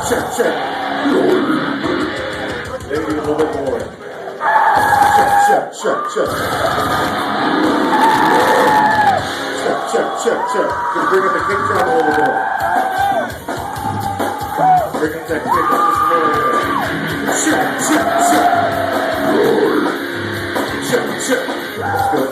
check, check. Maybe a little bit more. Check, check, check. Check. Just bring up the kick drum a little more. Bring up that kick up just a little bit. Check. That's good.